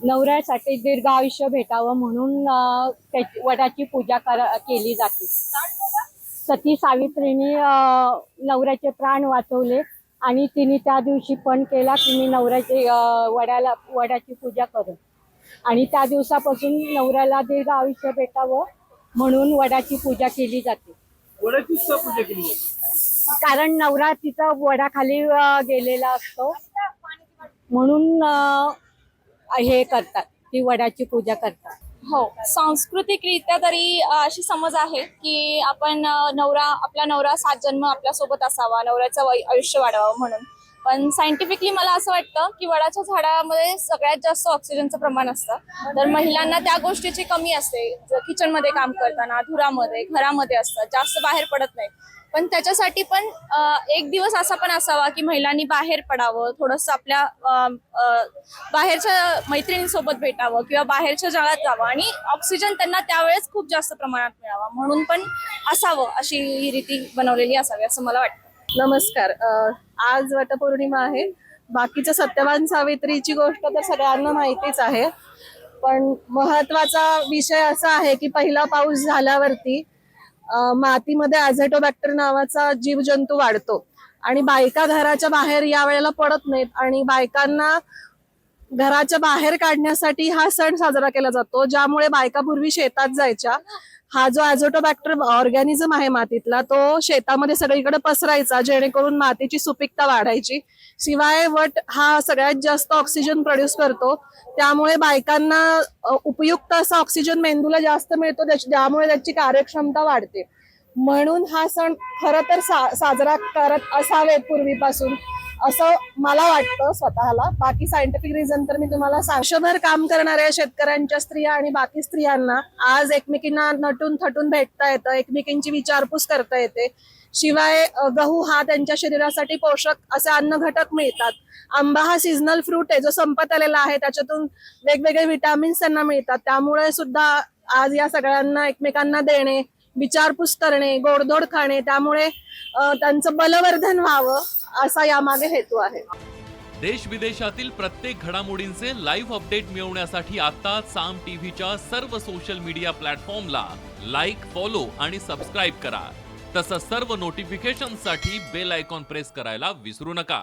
नवऱ्यासाठी दीर्घ आयुष्य भेटावं म्हणून वडाची पूजा केली जाते। सती सावित्रीने नवऱ्याचे प्राण वाचवले आणि तिने त्या दिवशी पण केला की मी नवऱ्याचे वडाची पूजा करेन आणि त्या दिवसापासून नवऱ्याला दीर्घ आयुष्य भेटावं म्हणून वडाची पूजा केली जाते। वडाची का पूजा केली जाते? कारण नवरा तिचा वडाखाली गेलेला असतो म्हणून हे करतात, ती वडाची पूजा करतात। हो, सांस्कृतिकरित्या तरी अशी समज आहे की आपण आपला नवरा 7 जन्म आपल्या सोबत असावा, नवऱ्याचं आयुष्य वाढवावं म्हणून। पण सायंटिफिकली मला असं वाटतं की वडाच्या झाडामध्ये सगळ्यात जास्त ऑक्सिजनचं प्रमाण असतं, तर महिलांना त्या गोष्टीची कमी असते। किचनमध्ये काम करताना, धुरामध्ये, घरामध्ये असतात, जास्त बाहेर पडत नाही। पण त्याच्यासाठी पण एक दिवस असा पण असावा की महिलांनी बाहेर पडावं, थोडंसं आपल्या बाहेरच्या मैत्रिणींसोबत भेटावं किंवा बाहेरच्या जगात जावं आणि ऑक्सिजन त्यांना त्यावेळेस खूप जास्त प्रमाणात मिळावा म्हणून पण असावं, अशी ही रीती बनवलेली असावी असं मला वाटतं। नमस्कार। आज वटपौर्णिमा आहे। बाकीच्या सत्यवान सावित्रीची गोष्ट तर सगळ्यांना माहितीच आहे, पण महत्वाचा विषय असा आहे की पहिला पाऊस झाल्यावरती मातीमध्ये ॲझेटोबॅक्टर नावाचा जीवजंतू वाढतो आणि बायका घराच्या बाहेर या वेळेला पडत नाहीत आणि बायकांना घराच्या बाहेर काढण्यासाठी हा सण साजरा केला जातो, ज्यामुळे बायका पूर्वी शेतात जायच्या। हा जो ॲझोटोबॅक्टर ऑर्गॅनिझम आहे मातीतला, तो शेतामध्ये सगळीकडे पसरायचा जेणेकरून मातीची सुपीकता वाढायची। शिवाय वट हा सगळ्यात जास्त ऑक्सिजन प्रोड्यूस करतो, त्यामुळे बायकांना उपयुक्त असा ऑक्सिजन मेंदूला जास्त मिळतो, ज्यामुळे त्याची कार्यक्षमता वाढते। म्हणून हा सण खरं तर साजरा करत असावेत पूर्वीपासून असं मला वाटतं स्वतःला। बाकी सायंटिफिक रिझन तर मी तुम्हाला वर्षभर काम करणाऱ्या शेतकऱ्यांच्या स्त्रिया आणि बाकी स्त्रियांना आज एकमेकींना नटून थटून भेटता येतं, एकमेकींची विचारपूस करता येते। शिवाय गहू हा त्यांच्या शरीरासाठी पोषक असे अन्न घटक मिळतात। आंबा हा सीझनल फ्रूट आहे जो संपत आलेला आहे, त्याच्यातून वेगवेगळे विटामिन्स त्यांना मिळतात। त्यामुळे सुद्धा आज या सगळ्यांना एकमेकांना देणे, विचारपूस करणे, गोडधोड खाणे, त्यामुळे त्यांचं बलवर्धन व्हावं असा यामागे हेतू आहे। देश विदेशातील प्रत्येक घडामोडींचे लाईव्ह अपडेट मिळवण्यासाठी आता साम टीव्हीच्या सर्व सोशल मीडिया प्लॅटफॉर्मला लाईक, फॉलो आणि सबस्क्राईब करा। तसंच सर्व नोटिफिकेशनसाठी बेल आयकॉन प्रेस करायला विसरू नका।